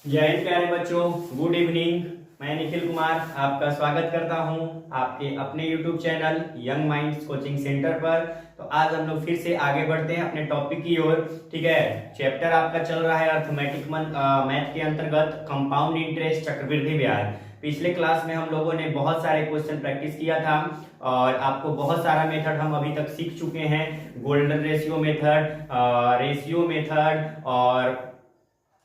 जय हिंद प्यारे बच्चों, गुड इवनिंग। मैं निखिल कुमार आपका स्वागत करता हूं आपके अपने YouTube channel young minds coaching centre पर। तो आज हम लोग फिर से आगे बढ़ते हैं अपने टॉपिक की ओर। ठीक है, चैप्टर आपका चल रहा है अर्थमेटिक मैथ के अंतर्गत कंपाउंड इंटरेस्ट चक्रवृद्धि ब्याज। पिछले क्लास में हम लोगों ने बहुत सारे क्वेश्चन प्रैक्टिस किया था और आपको बहुत सारा मेथड हम अभी तक सीख चुके हैं। Golden ratio method, ratio method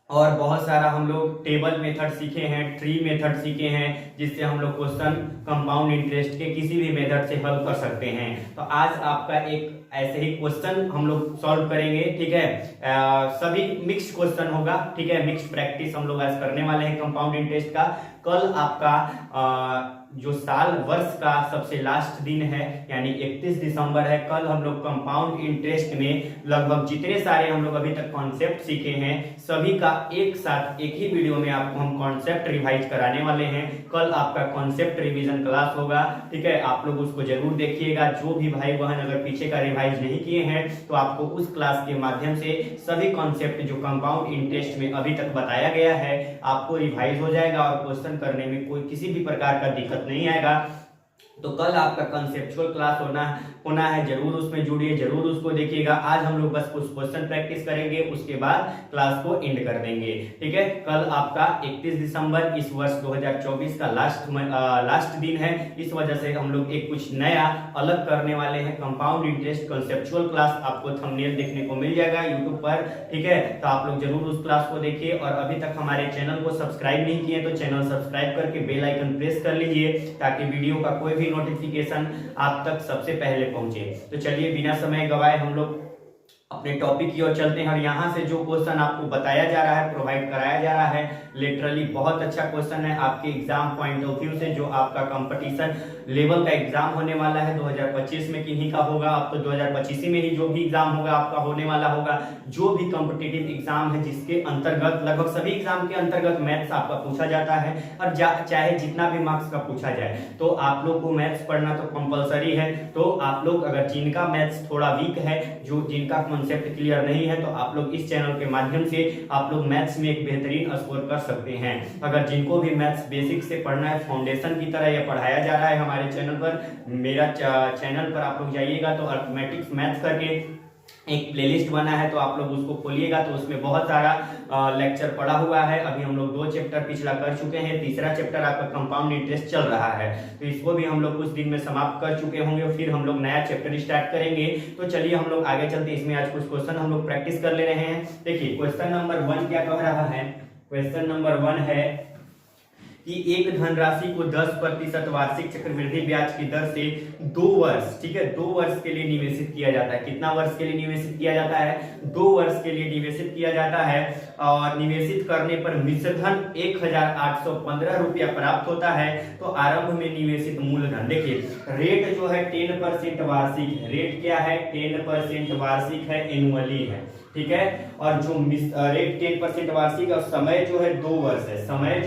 और बहुत सारा हम लोग टेबल मेथड सीखे हैं, ट्री मेथड सीखे हैं, जिससे हम लोग क्वेश्चन कंपाउंड इंटरेस्ट के किसी भी मेथड से हल कर सकते हैं। तो आज आपका एक ऐसे ही क्वेश्चन हम लोग सॉल्व करेंगे। ठीक है, सभी मिक्स्ड क्वेश्चन होगा। ठीक है, मिक्स्ड प्रैक्टिस हम लोग आज करने वाले हैं कंपाउंड इंटरेस्ट का। कल आपका जो साल वर्ष का सबसे लास्ट दिन है यानी 31 दिसंबर है। कल हम लोग कंपाउंड इंटरेस्ट में लगभग जितने सारे हम लोग अभी तक कॉन्सेप्ट सीखे हैं सभी का एक साथ एक ही वीडियो में आपको हम कॉन्सेप्ट रिवाइज कराने वाले हैं। कल आपका कॉन्सेप्ट रिवीजन क्लास होगा। ठीक है, आप लोग उसको जरूर देखिएगा। जो भी भाई बहन अगर पीछे का रिवाइज नहीं किए हैं तो आपको उस क्लास के माध्यम से सभी कॉन्सेप्ट जो कंपाउंड इंटरेस्ट में अभी तक बताया गया है आपको रिवाइज हो जाएगा और क्वेश्चन करने में कोई किसी भी प्रकार का दिक्कत नहीं आएगा। तो कल आपका कंसेप्चुअल क्लास होना है, जरूर उसमें जुड़िए, जरूर उसको देखिएगा। आज हम लोग बस कुछ क्वेश्चन प्रैक्टिस करेंगे, उसके बाद क्लास को एंड कर देंगे। ठीक है, कल आपका 31 दिसंबर इस वर्ष 2024 का लास्ट दिन है। इस वजह से हम लोग एक कुछ नया अलग करने वाले हैं। कंपाउंड इंटरेस्ट कंसेप्चुअल क्लास आपको थंबनेल देखने को मिल जाएगा यूट्यूब पर। ठीक है, तो आप लोग जरूर उस क्लास को देखिए और अभी तक हमारे चैनल को सब्सक्राइब नहीं किए तो चैनल सब्सक्राइब करके बेल आइकन प्रेस कर लीजिए ताकि वीडियो का कोई भी नोटिफिकेशन आप तक सबसे पहले पहुंचे। तो चलिए बिना समय गवाए हम लोग अपने टॉपिक की ओर चलते हैं। और यहाँ से जो क्वेश्चन आपको बताया जा रहा है, प्रोवाइड कराया जा रहा है, लिटरली बहुत अच्छा क्वेश्चन है आपके एग्जाम पॉइंट ऑफ व्यू से। जो आपका कंपटीशन लेवल का एग्जाम होने वाला है 2025 में किन्हीं का होगा, अब तो 2025 में ही जो भी एग्जाम होगा आपका होने वाला होगा। जो भी कॉम्पिटिटिव एग्जाम है जिसके अंतर्गत लगभग सभी एग्जाम के अंतर्गत मैथ्स आपका पूछा जाता है और चाहे जितना भी मार्क्स का पूछा जाए तो आप लोग को मैथ्स पढ़ना तो कंपलसरी है। तो आप लोग अगर जिनका मैथ्स थोड़ा वीक है, जो जिनका कॉन्सेप्ट क्लियर नहीं है, तो आप लोग इस चैनल के माध्यम से आप लोग मैथ्स में एक बेहतरीन स्कोर कर सकते हैं। अगर जिनको भी मैथ्स बेसिक से पढ़ना है, फाउंडेशन की तरह यह पढ़ाया जा रहा है हमारे चैनल पर, मेरा चैनल पर आप लोग जाइएगा तो अर्थमेटिक्स मैथ्स करके एक प्लेलिस्ट बना है, तो आप लोग उसको खोलिएगा तो उसमें बहुत सारा लेक्चर पड़ा हुआ है। अभी हम लोग 2 चैप्टर पिछला कर चुके हैं, तीसरा चैप्टर आपका कंपाउंड इंटरेस्ट चल रहा है, तो इसको भी हम लोग कुछ दिन में समाप्त कर चुके होंगे। फिर हम लोग नया चैप्टर स्टार्ट करेंगे। तो चलिए हम लोग आगे चलते हैं। इसमें आज कुछ क्वेश्चन हम लोग प्रैक्टिस कर ले रहे हैं। देखिए क्वेश्चन नंबर 1 क्या कह रहा है। क्वेश्चन नंबर 1 है कि एक धनराशि को 10% वार्षिक चक्रवृद्धि ब्याज की दर से 2 वर्ष, ठीक है, 2 वर्ष के लिए निवेशित किया जाता है। कितना वर्ष के लिए निवेशित किया जाता है? 2 वर्ष के लिए निवेशित किया जाता है और निवेशित करने पर मिश्र धन 1815 रुपया प्राप्त होता है। तो आरंभ में निवेशित मूलधन, देखिए रेट जो है 10% वार्षिक है। रेट क्या है? 10% वार्षिक है, एनुअली है। ठीक है, और जो रेट 10% वार्षिक और समय जो है 2 वर्ष है। समय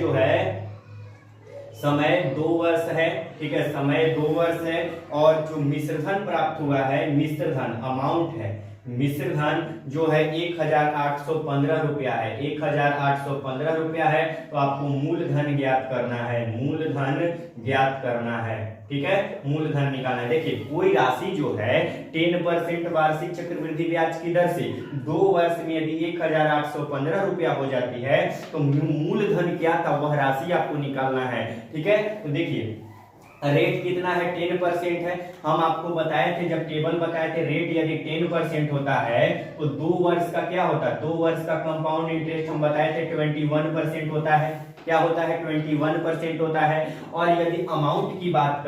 2 वर्ष है। ठीक है, समय 2 वर्ष है और जो मिश्रधन प्राप्त हुआ है, मिश्रधन अमाउंट है, मिश्रधन जो है 1815 रुपया है। 1815 रुपया है। तो आपको मूलधन ज्ञात करना है, मूलधन ज्ञात करना है। ठीक है, मूलधन निकालना है। देखिए कोई राशि जो है 10% वार्षिक चक्रवृद्धि ब्याज की दर से 2 वर्ष में यदि 1815 रुपया हो जाती है तो मूलधन क्या था वह राशि आपको निकालना है। ठीक है, तो देखिए रेट कितना है? 10% है। हम आपको बताए थे, जब टेबल बताए थे, रेट यदि 10% होता है तो 2 वर्ष का क्या होता है? 2 वर्ष का कंपाउंड इंटरेस्ट हम बताए थे 21% होता है। क्या होता है? 21% होता है। और यदि अमाउंट की बात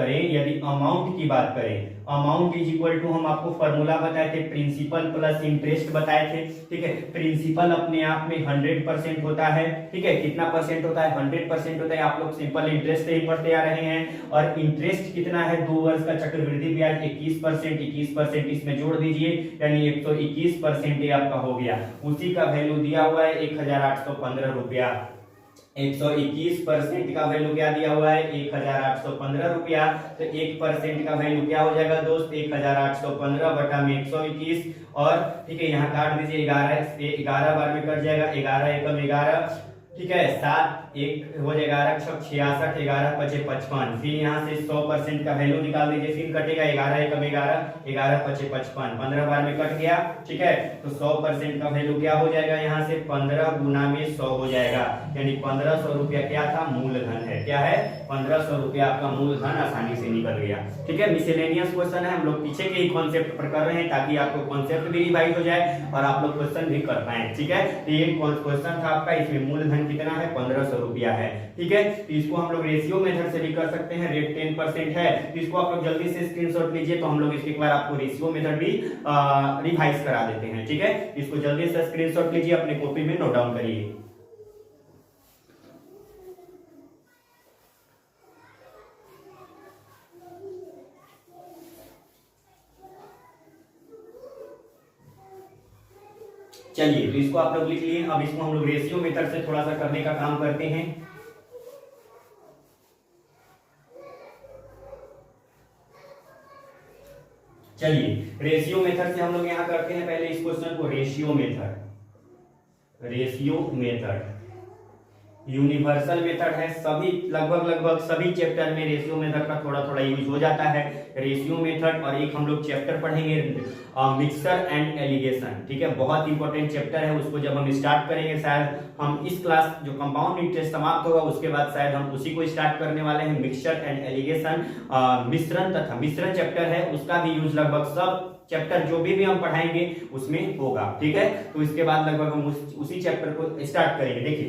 करें, अमाउंट इज इक्वल टू, हम आपको फॉर्मूला बताए थे, प्रिंसिपल प्लस इंटरेस्ट बताए थे। ठीक है, प्रिंसिपल अपने आप में 100% होता है। ठीक है, कितना परसेंट होता है? 100% होता है। आप लोग सिंपल इंटरेस्ट से ही पढ़ते आ रहे हैं। और इंटरेस्ट कितना है? 2 वर्ष का चक्रवृद्धि ब्याज 21% इसमें जोड़ दीजिए, यानी 121% ये आपका हो गया। उसी का वैल्यू दिया हुआ है 1815 रुपया। 121% का वैल्यू क्या दिया हुआ है? 1815 रुपया। तो 1% का वैल्यू क्या हो जाएगा दोस्त? 1815 बटा में 121। और ठीक है, यहाँ काट दीजिए, 11 बार में कट जाएगा, 11 एकम 11। ठीक है, 7 1 हो जाएगा 11 छक 66, 11 पचे 55, फिर यहाँ से 100% का वैल्यू निकाल दीजिए, फिर कटेगा 11 एकम 11, 11 पचे 55, 15 बार में कट गया। ठीक है, तो 100% का वैल्यू क्या हो जाएगा, यहाँ से 15 गुना में 100 हो जाएगा, यानी 1500 रुपया क्या था, मूलधन है। क्या है, 1500 रुपया आपका मूलधन आसानी से निकल गया। ठीक है, मिसलेनियस क्वेश्चन है, हम लोग पीछे के ही कॉन्सेप्ट पर कर रहे हैं ताकि आपको कॉन्सेप्ट भी रिवाइज हो जाए और आप लोग क्वेश्चन भी कर पाए। ठीक है, तो ये क्वेश्चन था आपका, इसमें मूलधन कितना है, 1500 रुपया है। ठीक है, तो इसको हम लोग रेशियो मेथड से भी कर सकते हैं, रेट 10% है, तो इसको आप लोग जल्दी से स्क्रीनशॉट लीजिए, तो हम लोग इसके एक बार आपको रेशियो मेथड भी रिवाइज करा देते हैं। ठीक है, इसको जल्दी से स्क्रीनशॉट लीजिए, अपने कॉपी में नोट डाउन करिए। चलिए, तो इसको आप लोग लिख लिए। अब इसको हम लोग रेशियो मेथड से थोड़ा सा करने का काम करते हैं। चलिए, रेशियो मेथड से हम लोग यहां करते हैं पहले इस क्वेश्चन को, ratio method. Ratio method universal method है, सभी लगभग सभी चैप्टर में रेशियो मेथड का थोड़ा थोड़ा यूज हो जाता है, रेशियो मेथड। और एक हम लोग चैप्टर पढ़ेंगे मिक्सचर एंड एलिगेशन। ठीक है, बहुत इंपॉर्टेंट चैप्टर है, उसको जब हम स्टार्ट करेंगे, शायद हम इस क्लास जो कंपाउंड इंटरेस्ट समाप्त होगा उसके बाद शायद हम उसी को स्टार्ट करने वाले हैं, मिक्सचर एंड एलिगेशन। मिश्रण तथा मिश्रण चैप्टर है, उसका भी यूज लगभग सब चैप्टर जो भी हम पढ़ाएंगे उसमें होगा। ठीक है, तो इसके बाद लगभग हम उसी चैप्टर को स्टार्ट करेंगे। देखिए,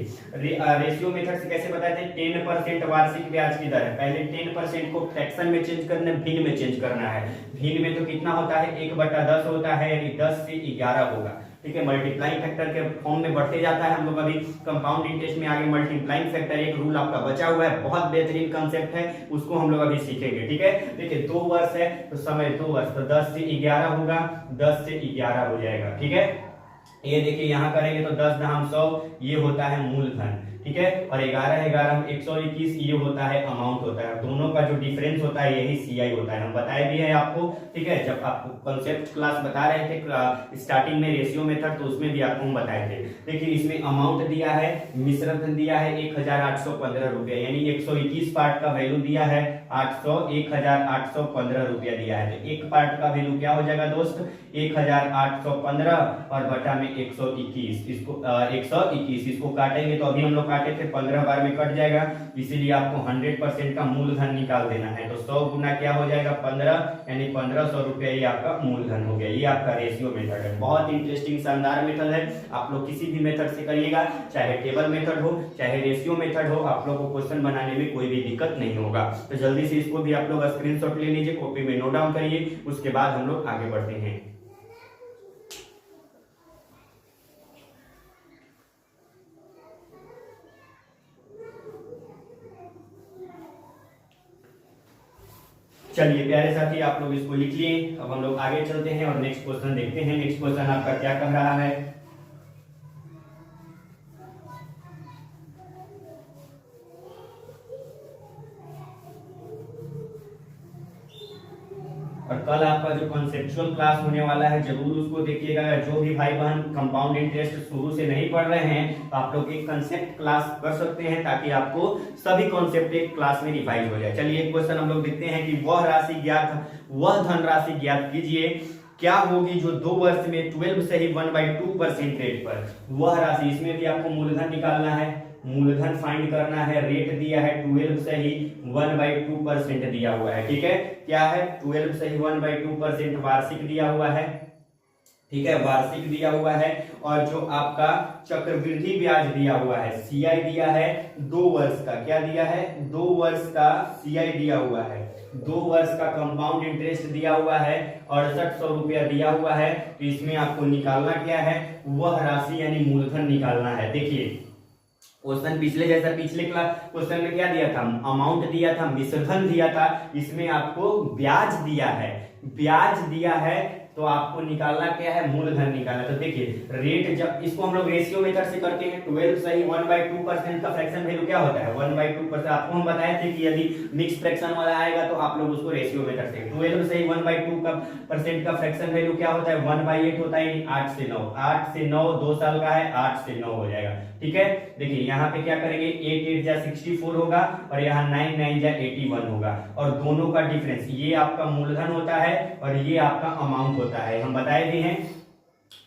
रेशियो मेथड से कैसे बताते हैं, 10% वार्षिक ब्याज की दर है। पहले 10% को फ्रैक्शन में चेंज करना है, भिन्न में चेंज करना है। भिन्न में तो कितना होता है, 1/10 होता है, यानी 10 से 11 होगा। ठीक है, मल्टीप्लाइंग फैक्टर के फॉर्म में बढ़ते जाता है। हम लोग अभी कंपाउंड इंटरेस्ट में आगे मल्टीप्लाइंग फैक्टर एक रूल आपका बचा हुआ है, बहुत बेहतरीन कांसेप्ट है, उसको हम लोग अभी सीखेंगे। ठीक है, देखिए 2 वर्ष है तो समय 2 वर्ष, तो 10 से 11 होगा, 10 से 11 हो जाएगा। ठीक है, ये देखिए यहाँ करेंगे तो 10 दहम 100, ये होता है मूलधन। ठीक है, और 11 11 121, ये होता है अमाउंट होता है। दोनों का जो डिफरेंस होता है यही सीआई होता है, हम बताए भी है आपको। ठीक है, जब आपको कॉन्सेप्ट क्लास बता रहे थे स्टार्टिंग में रेशियो मेथड, तो उसमें भी आपको हम बताए थे। देखिए, इसमें अमाउंट दिया है, मिश्रण दिया है 1815 रुपया, यानी 121 पार्ट का वैल्यू दिया है 1815 रुपया दिया है। तो एक पार्ट का वैल्यू क्या हो जाएगा दोस्त, 1815 और बटा में 121, इसको 121 इसको काटेंगे तो अभी हम लोग काटे थे 15 बार में कट जाएगा, इसीलिए आपको 100% का मूलधन निकाल देना है। तो 100 गुना क्या हो जाएगा, 15, यानी 1500 रुपया ये आपका मूलधन हो गया। ये आपका रेशियो मेथड है, बहुत इंटरेस्टिंग शानदार मेथड है। आप लोग किसी भी मेथड से करिएगा, चाहे टेबल मेथड हो चाहे रेशियो मेथड हो, आप लोग को क्वेश्चन बनाने में कोई भी दिक्कत नहीं होगा। तो जल्दी से इसको भी आप लोग स्क्रीनशॉट ले लीजिए, कॉपी में नोट डाउन करिए, उसके बाद हम लोग आगे बढ़ते हैं। चलिए प्यारे साथी, आप लोग इसको लिख लिए। अब हम लोग आगे चलते हैं और नेक्स्ट क्वेश्चन देखते हैं। नेक्स्ट क्वेश्चन आपका क्या कह रहा है, और कल आपका जो कॉन्सेप्चुअल क्लास होने वाला है जरूर उसको देखिएगा। जो भी भाई बहन कंपाउंड इंटरेस्ट शुरू से नहीं पढ़ रहे हैं तो आप लोग एक कंसेप्ट क्लास कर सकते हैं, ताकि आपको सभी कॉन्सेप्ट एक क्लास में रिवाइज हो जाए। चलिए एक क्वेश्चन हम लोग देखते हैं कि वह धनराशि ज्ञात कीजिए क्या होगी जो 2 वर्ष में 12 से ही 1/2% रेट पर, वह राशि, इसमें भी आपको मूलधन निकालना है, मूलधन फाइंड करना है। रेट दिया है 12 से ही 1/2% दिया हुआ है। ठीक है, क्या है, 12 से ही 1/2% वार्षिक दिया हुआ है। ठीक है, वार्षिक दिया हुआ है, और जो आपका चक्रवृद्धि ब्याज दिया हुआ है, सीआई दिया है 2 वर्ष का, क्या दिया है, 2 वर्ष का सीआई दिया हुआ है, 2 वर्ष का कंपाउंड इंटरेस्ट दिया हुआ है, 6800 रुपया दिया हुआ है। तो इसमें आपको निकालना क्या है, वह राशि यानी मूलधन निकालना है। देखिए क्वेश्चन पिछले जैसा, पिछले क्वेश्चन में क्या दिया था, अमाउंट दिया था, मिश्रधन दिया था, इसमें आपको ब्याज दिया है, ब्याज दिया है, तो आपको निकालना क्या है, मूलधन निकालना। तो देखिए रेट, जब इसको हम लोग रेशियो मेथड से करते हैं, 12 से ही 1/2% का फ्रैक्शन वैल्यू क्या होता है, 1/2%। आपको हम बताए थे कि यदि मिक्स फ्रैक्शन वाला आएगा तो आप लोग उसको रेशियो मेथड से, 12 से ही 1/2% का फ्रैक्शन वैल्यू क्या होता है, 1/8 होता है, 8 से 9, 8 से 9 2 साल का है, 8 से 9 हो जाएगा। ठीक है, देखिए यहाँ पे क्या करेंगे, 8 8 जा 64 होगा और यहाँ 9 9 जा 81 होगा, और दोनों का डिफरेंस ये आपका मूलधन होता है और ये आपका अमाउंट होता है, हम बताए भी हैं।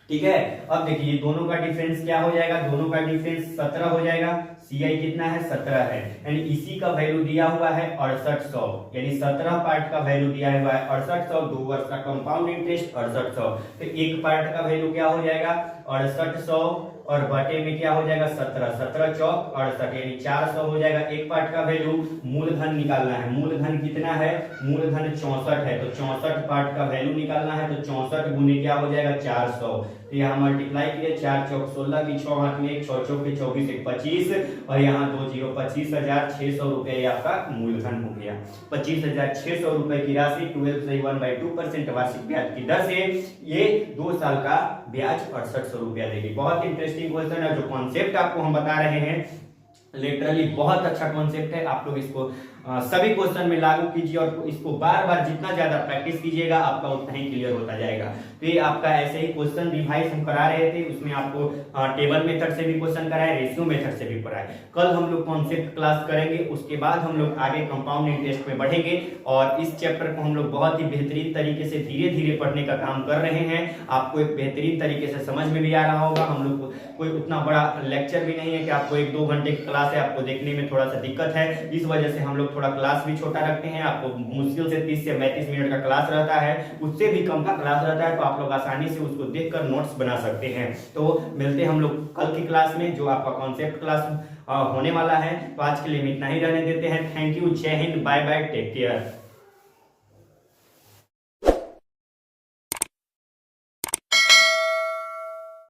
ठीक है, अब देखिए दोनों का डिफरेंस क्या हो जाएगा, दोनों का डिफरेंस 17 हो जाएगा। CI कितना है, 17 है, यानी इसी का वैल्यू दिया हुआ है 6800, यानी 17 पार्ट का वैल्यू दिया हुआ है 6800, 2 वर्ष का कंपाउंड इंटरेस्ट 6800, तो एक पार्ट का वैल्यू क्या हो जाएगा 6800 और बटे में क्या हो जाएगा 17, 17 चौक 68, यानी 400 हो जाएगा एक पार्ट का वैल्यू। मूलधन निकालना है, मूलधन कितना है, मूलधन 64 है, तो 64 पार्ट का वैल्यू निकालना है, तो 64 गुने क्या हो जाएगा 400, तो यहाँ मल्टीप्लाई किया, 4 चौक 16 की 6 हाथ में 1, 6 चौक के 24 1 25 और यहाँ 2 0 25,600 रुपए आपका मूलधन हो गया। 25,600 रुपए की राशि 12.1/2% वार्षिक ब्याज की दर से ये 2 साल का ब्याज 6800 रुपया देगी। बहुत इंटरेस्टिंग क्वेश्चन है, जो कॉन्सेप्ट आपको हम बता रहे हैं लिटरली बहुत अच्छा कॉन्सेप्ट है। आप लोग इसको सभी क्वेश्चन में लागू कीजिए और इसको बार बार जितना ज्यादा प्रैक्टिस कीजिएगा आपका उतना ही क्लियर होता जाएगा। तो ये आपका ऐसे ही क्वेश्चन रिवाइज हम करा रहे थे, उसमें आपको टेबल मेथड से भी क्वेश्चन कराए, रेशियो मेथड से भी कराए। कल हम लोग कॉन्सेप्ट क्लास करेंगे, उसके बाद हम लोग आगे कंपाउंड इंटरेस्ट में बढ़ेंगे और इस चैप्टर को हम लोग बहुत ही बेहतरीन तरीके से धीरे धीरे पढ़ने का काम कर रहे हैं। आपको एक बेहतरीन तरीके से समझ में भी आ रहा होगा। हम लोग कोई उतना बड़ा लेक्चर भी नहीं है कि आपको 1-2 घंटे की क्लास है, आपको देखने में थोड़ा सा दिक्कत है, इस वजह से हम लोग थोड़ा क्लास भी छोटा रखते हैं। आपको मुश्किल से 30 से 35 मिनट का क्लास रहता है, उससे भी कम का क्लास रहता है, तो आप लोग आसानी से उसको देखकर नोट्स बना सकते हैं। तो मिलते हैं हम लोग कल की क्लास में, जो आपका कॉन्सेप्ट क्लास होने वाला है। तो आज के लिए इतना ही रहने देते हैं। थैंक यू, जय हिंद, बाय बाय, टेक केयर।